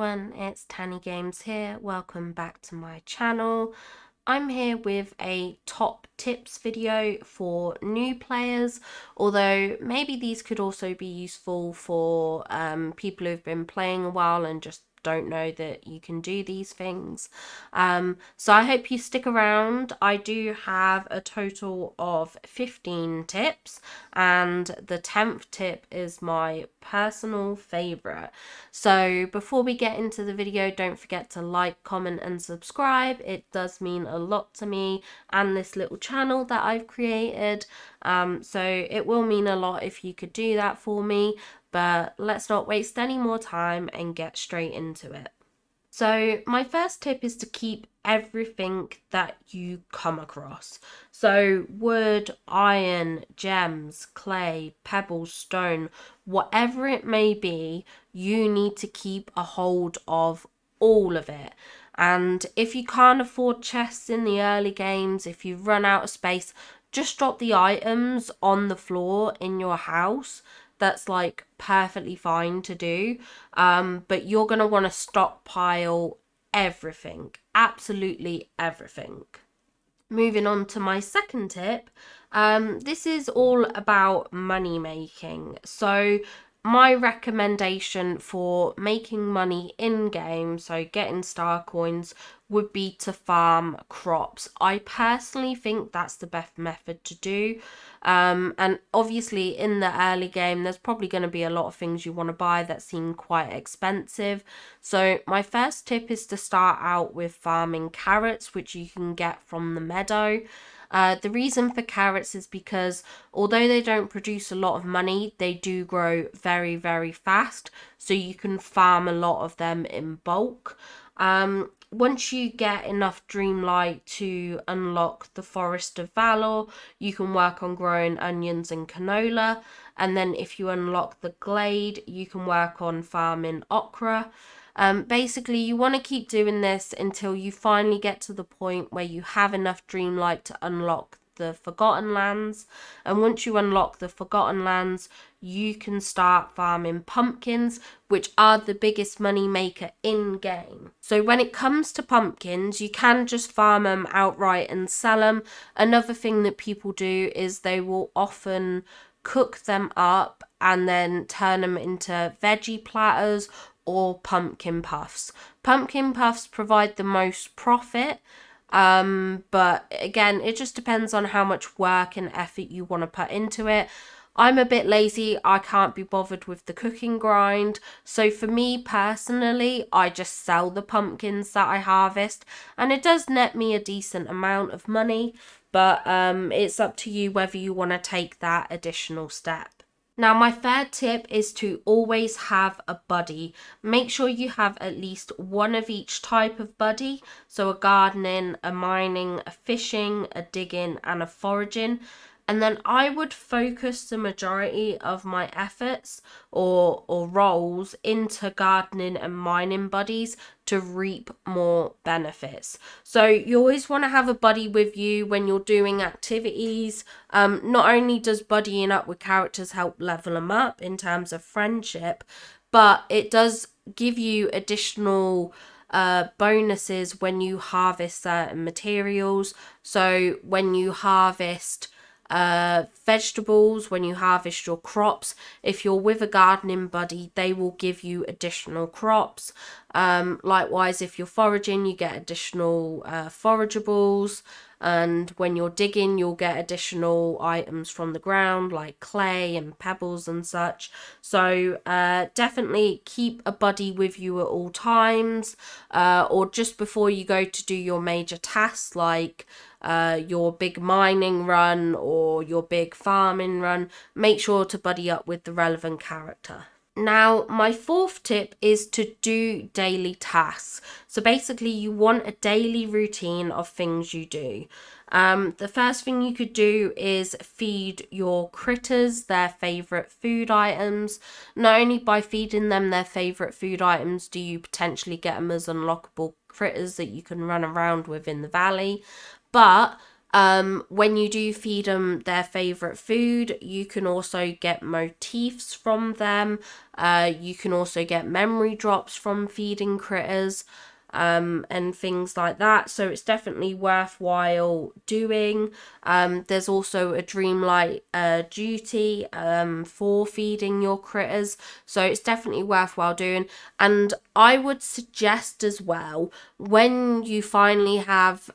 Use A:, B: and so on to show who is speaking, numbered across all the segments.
A: everyone, it's Tanny Games here. Welcome back to my channel. I'm here with a top tips video for new players, although maybe these could also be useful for people who've been playing a while and just don't know that you can do these things. So I hope you stick around. I do have a total of 15 tips, and the 10th tip is my personal favorite. So before we get into the video, don't forget to like, comment and subscribe. It does mean a lot to me and this little channel that I've created. So it will mean a lot if you could do that for me. But let's not waste any more time and get straight into it. So my first tip is to keep everything that you come across. So wood, iron, gems, clay, pebbles, stone, whatever it may be, you need to keep a hold of all of it. And if you can't afford chests in the early games, if you run out of space, just drop the items on the floor in your house. That's like perfectly fine to do, but you're going to want to stockpile everything, absolutely everything. Moving on to my second tip, this is all about money making. So my recommendation for making money in game, so getting star coins, would be to farm crops. I personally think that's the best method to do. And obviously in the early game, there's probably going to be a lot of things you want to buy that seem quite expensive. So my first tip is to start out with farming carrots, which you can get from the meadow. The reason for carrots is because although they don't produce a lot of money, they do grow very, very fast. So you can farm a lot of them in bulk. Once you get enough Dreamlight to unlock the Forest of Valor, you can work on growing onions and canola. And then if you unlock the Glade, you can work on farming okra. Basically, you want to keep doing this until you finally get to the point where you have enough Dreamlight to unlock the Forgotten Lands. And once you unlock the Forgotten Lands, you can start farming pumpkins, which are the biggest money maker in game. So when it comes to pumpkins, you can just farm them outright and sell them. Another thing that people do is they will often cook them up and then turn them into veggie platters or pumpkin puffs. Pumpkin puffs provide the most profit, but again, it just depends on how much work and effort you want to put into it. I'm a bit lazy, I can't be bothered with the cooking grind, so for me personally, I just sell the pumpkins that I harvest, and it does net me a decent amount of money, but it's up to you whether you want to take that additional step. Now, my third tip is to always have a buddy. Make sure you have at least one of each type of buddy. So a gardening, a mining, a fishing, a digging and a foraging. And then I would focus the majority of my efforts or roles into gardening and mining buddies to reap more benefits. So you always want to have a buddy with you when you're doing activities. Not only does buddying up with characters help level them up in terms of friendship, but it does give you additional bonuses when you harvest certain materials. So when you harvest vegetables, when you harvest your crops, if you're with a gardening buddy, they will give you additional crops. Likewise, if you're foraging, you get additional forageables, and when you're digging, you'll get additional items from the ground like clay and pebbles and such. So definitely keep a buddy with you at all times, or just before you go to do your major tasks like your big mining run or your big farming run, make sure to buddy up with the relevant character. Now, my fourth tip is to do daily tasks. So basically, you want a daily routine of things you do. The first thing you could do is feed your critters their favourite food items. Not only by feeding them their favourite food items do you potentially get them as unlockable critters that you can run around with in the valley, but When you do feed them their favorite food, you can also get motifs from them. You can also get memory drops from feeding critters, and things like that. So it's definitely worthwhile doing. There's also a Dreamlight duty for feeding your critters. So it's definitely worthwhile doing. And I would suggest as well, when you finally have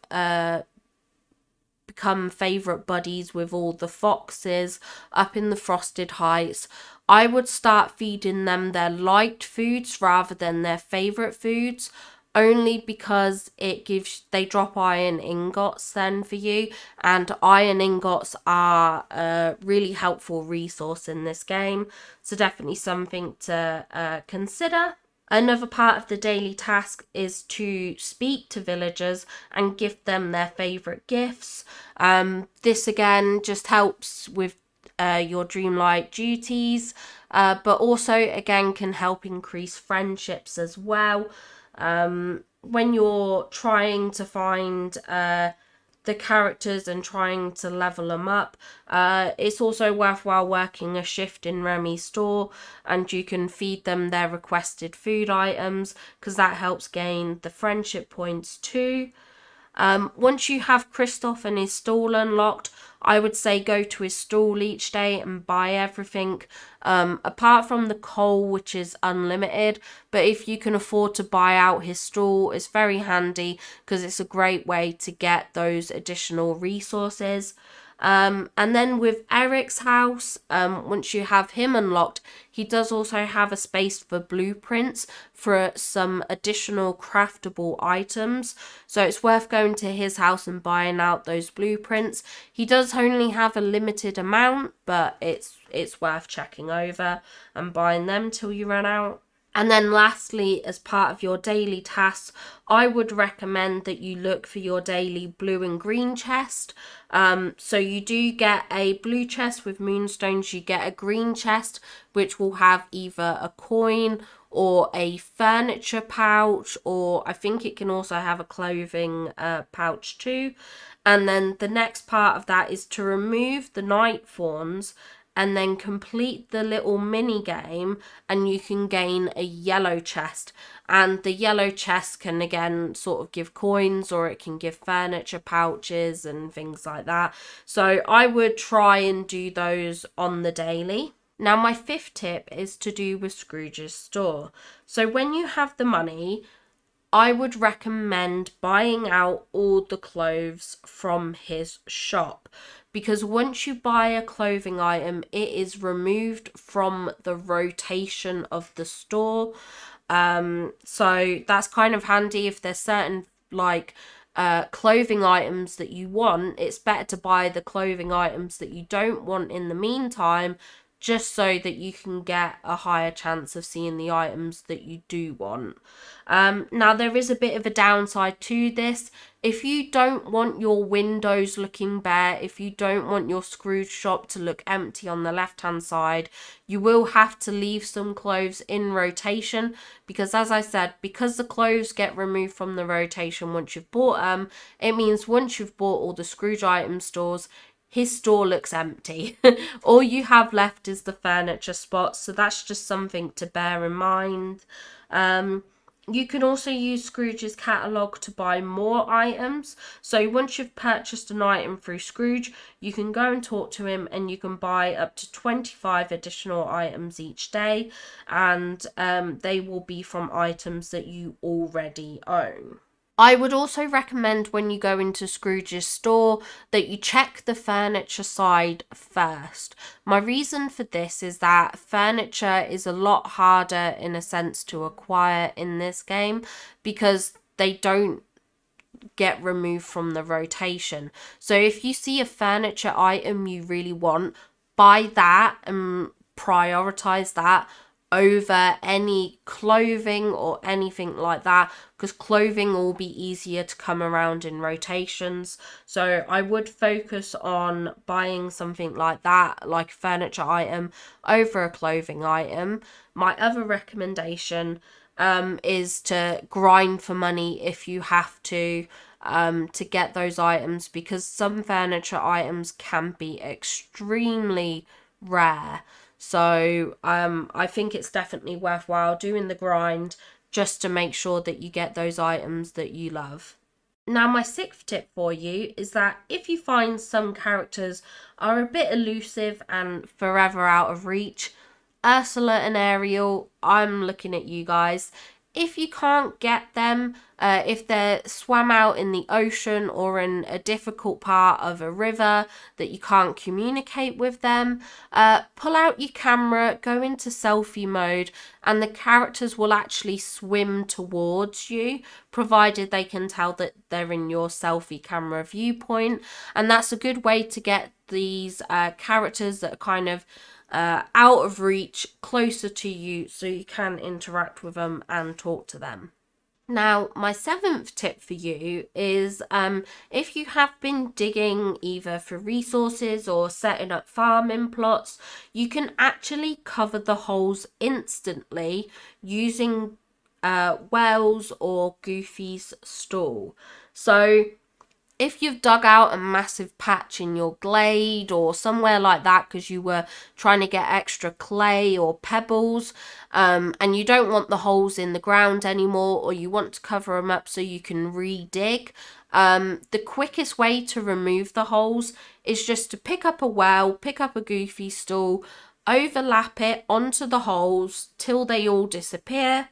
A: become favourite buddies with all the foxes up in the Frosted Heights, I would start feeding them their liked foods rather than their favourite foods, only because they drop iron ingots then for you, and iron ingots are a really helpful resource in this game, so definitely something to consider. Another part of the daily task is to speak to villagers and give them their favourite gifts. This again just helps with your Dreamlight duties, but also again can help increase friendships as well. When you're trying to find the characters and trying to level them up, it's also worthwhile working a shift in Remy's store, and you can feed them their requested food items because that helps gain the friendship points too. Once you have Kristoff and his stall unlocked, I would say go to his stall each day and buy everything, apart from the coal, which is unlimited. But if you can afford to buy out his stall, it's very handy because it's a great way to get those additional resources. And then with Eric's house, once you have him unlocked, he does also have a space for blueprints for some additional craftable items. So it's worth going to his house and buying out those blueprints. He does only have a limited amount, but it's worth checking over and buying them till you run out. And then lastly, as part of your daily tasks, I would recommend that you look for your daily blue and green chest. So you do get a blue chest with moonstones, you get a green chest which will have either a coin or a furniture pouch, or I think it can also have a clothing pouch too. And then the next part of that is to remove the night fawns and then complete the little mini game, and you can gain a yellow chest. And the yellow chest can again sort of give coins, or it can give furniture pouches and things like that. So I would try and do those on the daily. Now my fifth tip is to do with Scrooge's store. So when you have the money, I would recommend buying out all the clothes from his shop, because once you buy a clothing item, it is removed from the rotation of the store. So that's kind of handy if there's certain clothing items that you want. It's better to buy the clothing items that you don't want in the meantime, just so that you can get a higher chance of seeing the items that you do want. Now there is a bit of a downside to this. If you don't want your windows looking bare, if you don't want your Scrooge shop to look empty on the left hand side, you will have to leave some clothes in rotation, because as I said, because the clothes get removed from the rotation once you've bought them, it means once you've bought all the Scrooge item stores, his store looks empty. All you have left is the furniture spot, so that's just something to bear in mind. You can also use Scrooge's catalogue to buy more items. So once you've purchased an item through Scrooge, you can go and talk to him and you can buy up to 25 additional items each day, and they will be from items that you already own. I would also recommend when you go into Scrooge's store that you check the furniture side first. My reason for this is that furniture is a lot harder in a sense to acquire in this game, because they don't get removed from the rotation. So if you see a furniture item you really want, buy that and prioritize that over any clothing or anything like that, because clothing will be easier to come around in rotations. So I would focus on buying something like that, like a furniture item, over a clothing item. My other recommendation is to grind for money if you have to. to get those items, because some furniture items can be extremely rare. So I think it's definitely worthwhile doing the grind just to make sure that you get those items that you love. Now, my sixth tip for you is that if you find some characters are a bit elusive and forever out of reach, Ursula and Ariel, I'm looking at you guys. If you can't get them, if they're swam out in the ocean or in a difficult part of a river that you can't communicate with them, pull out your camera, go into selfie mode, and the characters will actually swim towards you, provided they can tell that they're in your selfie camera viewpoint. And that's a good way to get these characters that are kind of out of reach closer to you, so you can interact with them and talk to them. Now, my seventh tip for you is if you have been digging either for resources or setting up farming plots, you can actually cover the holes instantly using Wells or Goofy's stall. So if you've dug out a massive patch in your glade or somewhere like that because you were trying to get extra clay or pebbles, and you don't want the holes in the ground anymore, or you want to cover them up so you can re-dig, the quickest way to remove the holes is just to pick up a well, pick up a Goofy stall, overlap it onto the holes till they all disappear,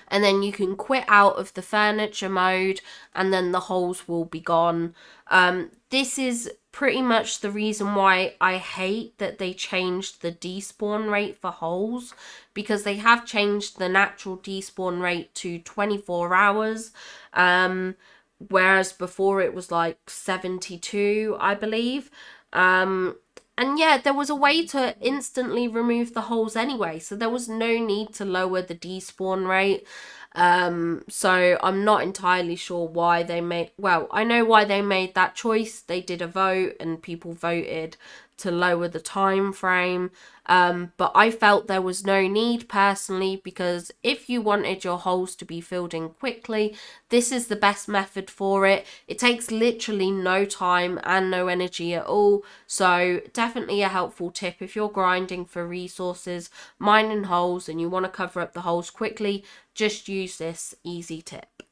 A: and then you can quit out of the furniture mode and then the holes will be gone. This is pretty much the reason why I hate that they changed the despawn rate for holes, because they have changed the natural despawn rate to 24 hours, whereas before it was like 72, I believe. And yeah, there was a way to instantly remove the holes anyway, so there was no need to lower the despawn rate. So I'm not entirely sure why they made, well, I know why they made that choice. They did a vote and people voted to lower the time frame, but I felt there was no need personally, because if you wanted your holes to be filled in quickly, this is the best method for it. It takes literally no time and no energy at all, so definitely a helpful tip if you're grinding for resources, mining holes, and you want to cover up the holes quickly. Just use this easy tip.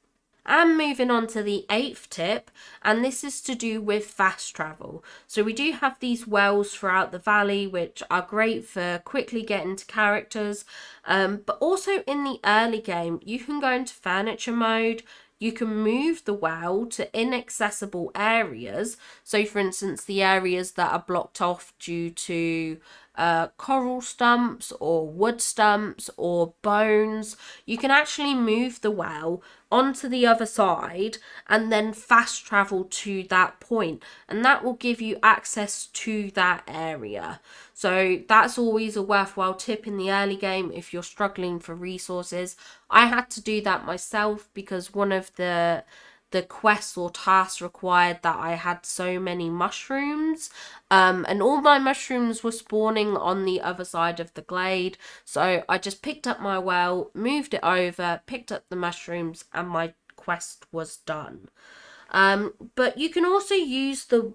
A: And moving on to the eighth tip, and this is to do with fast travel. So we do have these wells throughout the valley, which are great for quickly getting to characters, but also in the early game, you can go into furniture mode. You can move the well to inaccessible areas. So for instance, the areas that are blocked off due to coral stumps or wood stumps or bones, you can actually move the well onto the other side and then fast travel to that point, and that will give you access to that area. So that's always a worthwhile tip in the early game if you're struggling for resources. I had to do that myself because one of the quests or tasks required that I had so many mushrooms, and all my mushrooms were spawning on the other side of the glade. So I just picked up my well, moved it over, picked up the mushrooms, and my quest was done. But you can also use the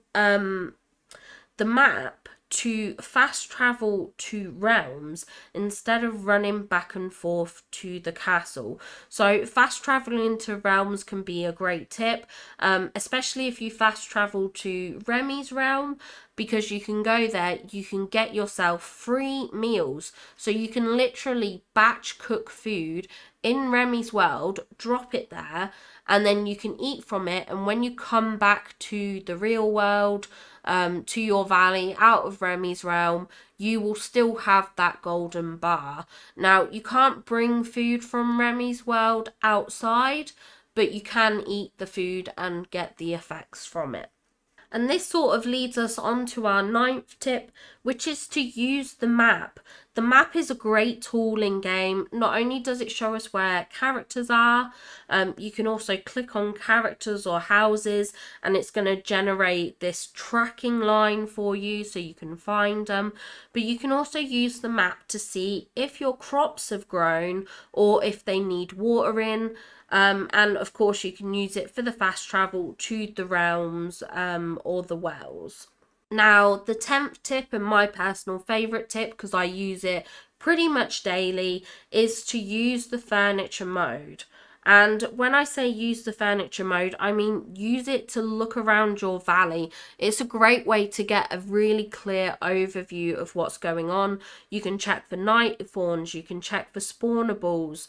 A: map to fast travel to realms instead of running back and forth to the castle. So fast traveling to realms can be a great tip, especially if you fast travel to Remy's realm, because you can go there, you can get yourself free meals. So you can literally batch cook food in Remy's world, drop it there, and then you can eat from it. And when you come back to the real world, to your valley out of Remy's realm, you will still have that golden bar. Now, you can't bring food from Remy's world outside, but you can eat the food and get the effects from it. And this sort of leads us on to our ninth tip, which is to use the map. The map is a great tool in game. Not only does it show us where characters are, you can also click on characters or houses and it's going to generate this tracking line for you so you can find them. But you can also use the map to see if your crops have grown or if they need watering. And of course you can use it for the fast travel to the realms or the wells. Now, the 10th tip and my personal favourite tip, because I use it pretty much daily, is to use the furniture mode. And when I say use the furniture mode, I mean use it to look around your valley. It's a great way to get a really clear overview of what's going on. You can check for night fawns, you can check for spawnables.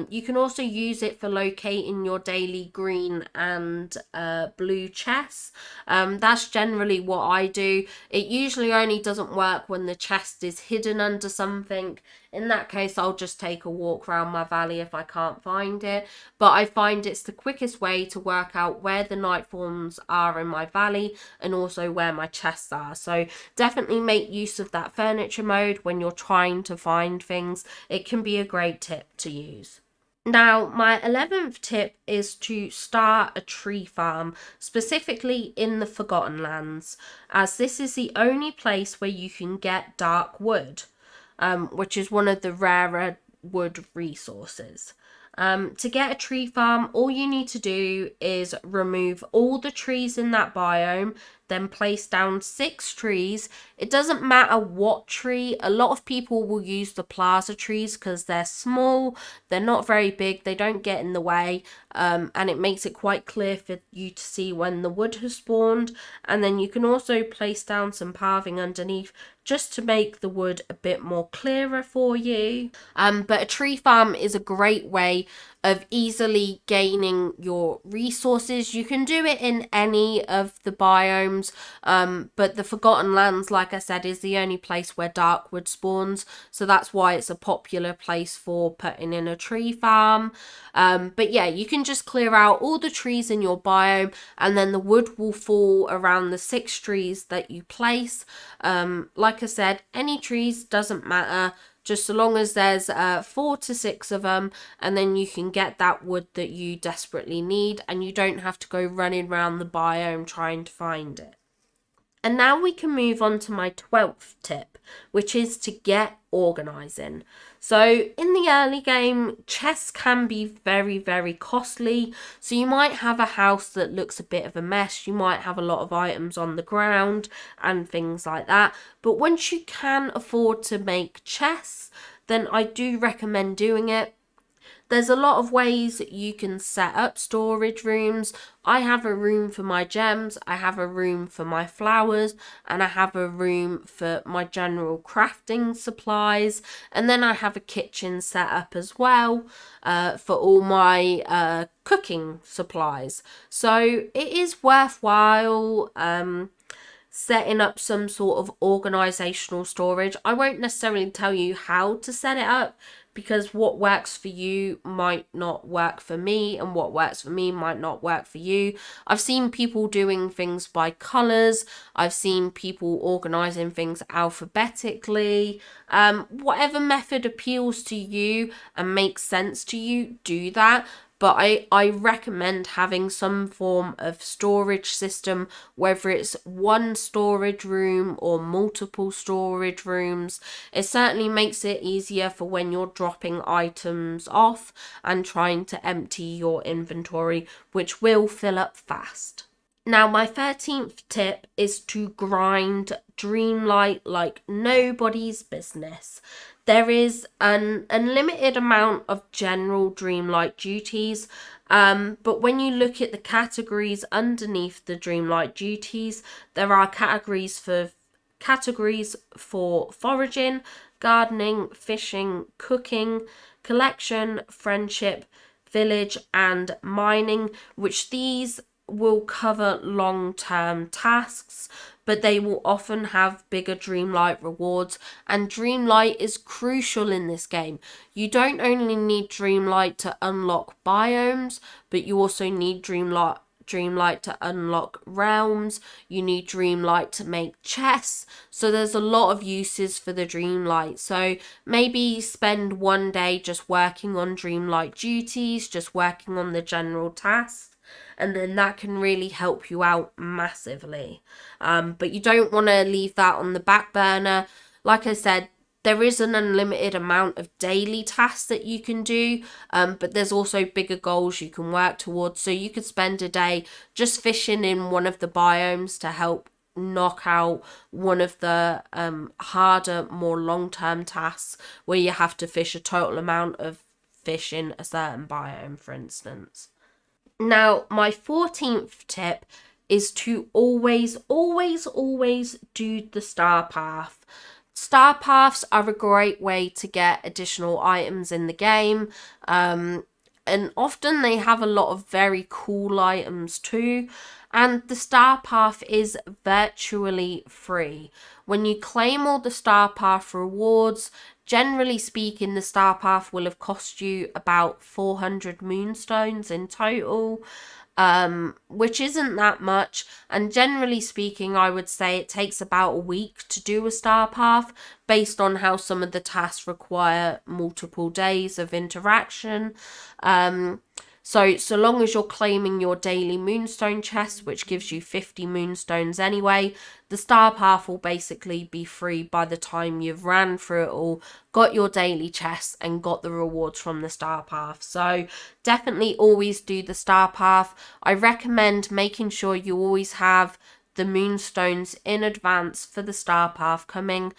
A: You can also use it for locating your daily green and blue chests. That's generally what I do. It usually only doesn't work when the chest is hidden under something. In that case, I'll just take a walk around my valley if I can't find it. But I find it's the quickest way to work out where the night forms are in my valley and also where my chests are. So definitely make use of that furniture mode when you're trying to find things. It can be a great tip to use. Now, my 11th tip is to start a tree farm, specifically in the Forgotten Lands, as this is the only place where you can get dark wood. Which is one of the rarer wood resources. To get a tree farm, all you need to do is remove all the trees in that biome, then place down 6 trees. It doesn't matter what tree. A lot of people will use the plaza trees because they're small, they're not very big, they don't get in the way, and it makes it quite clear for you to see when the wood has spawned. And then you can also place down some pathing underneath just to make the wood a bit more clearer for you. But a tree farm is a great way of easily gaining your resources. You can do it in any of the biomes, but the Forgotten Lands, like I said, is the only place where darkwood spawns, so that's why it's a popular place for putting in a tree farm. But yeah, you can just clear out all the trees in your biome and then the wood will fall around the 6 trees that you place. Like I said, any trees, doesn't matter, just so long as there's 4 to 6 of them, and then you can get that wood that you desperately need and you don't have to go running around the biome trying to find it. And now we can move on to my 12th tip, which is to get organising. So in the early game, chests can be very, very costly. So you might have a house that looks a bit of a mess. You might have a lot of items on the ground and things like that. But once you can afford to make chests, then I do recommend doing it. There's a lot of ways you can set up storage rooms. I have a room for my gems, I have a room for my flowers, and I have a room for my general crafting supplies. And then I have a kitchen set up as well for all my cooking supplies. So it is worthwhile setting up some sort of organisational storage. I won't necessarily tell you how to set it up, because what works for you might not work for me, and what works for me might not work for you. I've seen people doing things by colours. I've seen people organising things alphabetically. Whatever method appeals to you and makes sense to you, do that. But I recommend having some form of storage system, whether it's one storage room or multiple storage rooms. It certainly makes it easier for when you're dropping items off and trying to empty your inventory, which will fill up fast. Now, my 13th tip is to grind Dreamlight like nobody's business. There is an unlimited amount of general Dreamlight duties, but when you look at the categories underneath the Dreamlight duties, there are categories for foraging, gardening, fishing, cooking, collection, friendship, village, and mining, which these will cover long-term tasks, but they will often have bigger Dreamlight rewards, and Dreamlight is crucial in this game. You don't only need Dreamlight to unlock biomes, but you also need Dreamlight Dreamlight to unlock realms. You need Dreamlight to make chests. So there's a lot of uses for the Dreamlight. So maybe spend one day just working on Dreamlight duties, just working on the general tasks. And then that can really help you out massively. But you don't want to leave that on the back burner. Like I said, there is an unlimited amount of daily tasks that you can do, but there's also bigger goals you can work towards. So you could spend a day just fishing in one of the biomes to help knock out one of the harder, more long-term tasks where you have to fish a total amount of fish in a certain biome, for instance. Now, my 14th tip is to always do the star path. Star paths are a great way to get additional items in the game, and often they have a lot of very cool items too. And the star path is virtually free. When you claim all the star path rewards, generally speaking, the star path will have cost you about 400 moonstones in total. Which isn't that much, and generally speaking, I would say it takes about a week to do a star path based on how some of the tasks require multiple days of interaction. So long as you're claiming your daily moonstone chest, which gives you 50 moonstones anyway, the star path will basically be free by the time you've ran through it all, got your daily chests, and got the rewards from the star path. So definitely always do the star path. I recommend making sure you always have the moonstones in advance for the star path coming.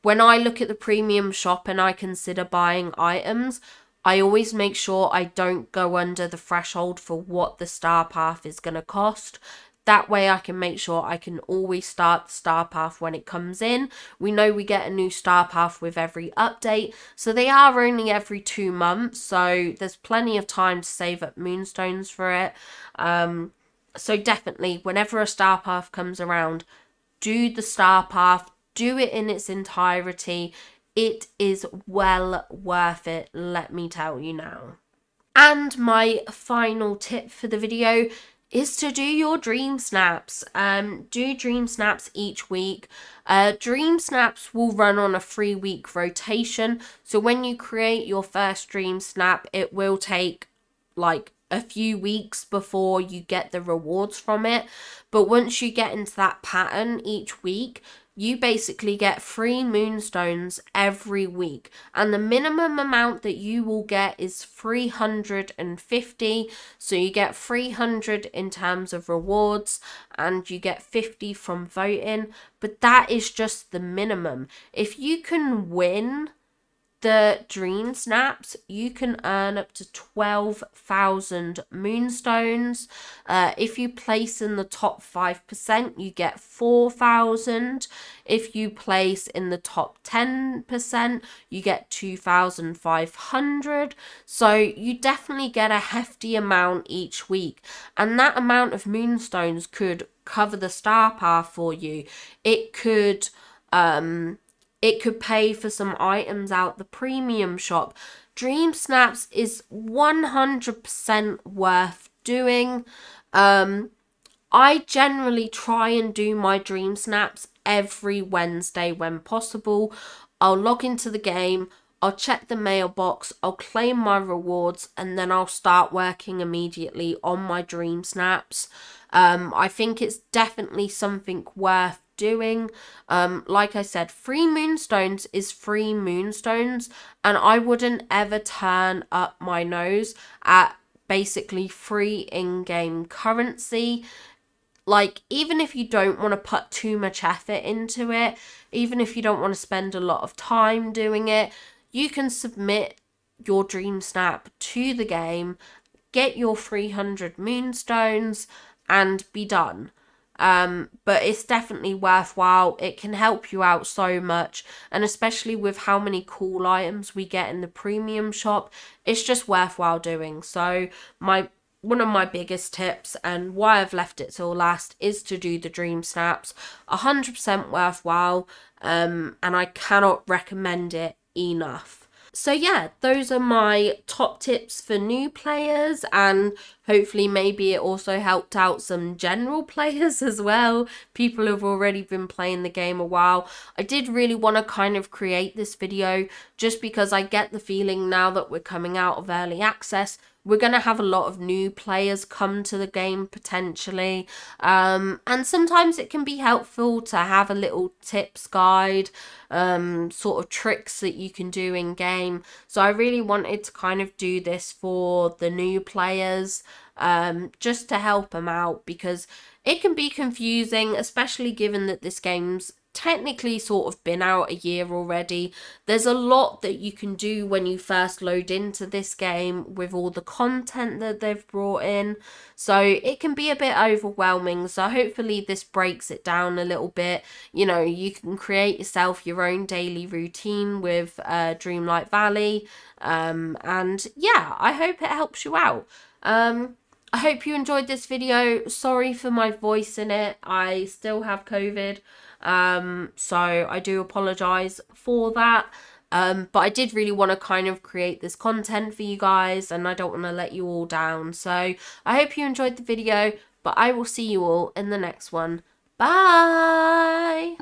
A: When I look at the premium shop and I consider buying items, I always make sure I don't go under the threshold for what the star path is going to cost. That way I can make sure I can always start the star path when it comes in. We know we get a new star path with every update, so they are only every 2 months, so there's plenty of time to save up moonstones for it. So definitely, whenever a star path comes around, do the star path, do it in its entirety. It is well worth it, let me tell you now. And my final tip for the video is to do your dream snaps. Do dream snaps each week. Dream snaps will run on a 3-week rotation. So when you create your first dream snap, it will take like a few weeks before you get the rewards from it. But once you get into that pattern each week, you basically get 3 moonstones every week, and the minimum amount that you will get is 350. So you get 300 in terms of rewards, and you get 50 from voting, but that is just the minimum. If you can win the dream snaps, you can earn up to 12,000 moonstones. If you place in the top 5%, you get 4,000. If you place in the top 10%, you get 2,500. So you definitely get a hefty amount each week, and that amount of moonstones could cover the star path for you. It could pay for some items out the premium shop. Dream snaps is 100% worth doing. I generally try and do my dream snaps every Wednesday when possible. I'll log into the game, I'll check the mailbox, I'll claim my rewards, and then I'll start working immediately on my dream snaps. I think it's definitely something worth doing. Like I said, free moonstones is free moonstones, and I wouldn't ever turn up my nose at basically free in-game currency. Like, even if you don't want to put too much effort into it, even if you don't want to spend a lot of time doing it, you can submit your dream snap to the game, get your 300 moonstones, and be done. But it's definitely worthwhile. It can help you out so much, and especially with how many cool items we get in the premium shop, it's just worthwhile doing. So one of my biggest tips, and why I've left it till last, is to do the dream snaps. 100% worthwhile, and I cannot recommend it enough. So yeah, those are my top tips for new players, and hopefully maybe it also helped out some general players as well, people who've already been playing the game a while. I did really want to kind of create this video just because I get the feeling now that we're coming out of early access, we're going to have a lot of new players come to the game potentially, and sometimes it can be helpful to have a little tips guide, sort of tricks that you can do in game. So I really wanted to kind of do this for the new players, just to help them out, because it can be confusing, especially given that this game's technically sort of been out a year already. There's a lot that you can do when you first load into this game with all the content that they've brought in, so it can be a bit overwhelming. So hopefully this breaks it down a little bit. You know, you can create yourself your own daily routine with Dreamlight Valley, and yeah, I hope it helps you out. I hope you enjoyed this video. Sorry for my voice in it. I still have COVID. So I do apologize for that. But I did really want to kind of create this content for you guys, and I don't want to let you all down. So I hope you enjoyed the video, but I will see you all in the next one. Bye!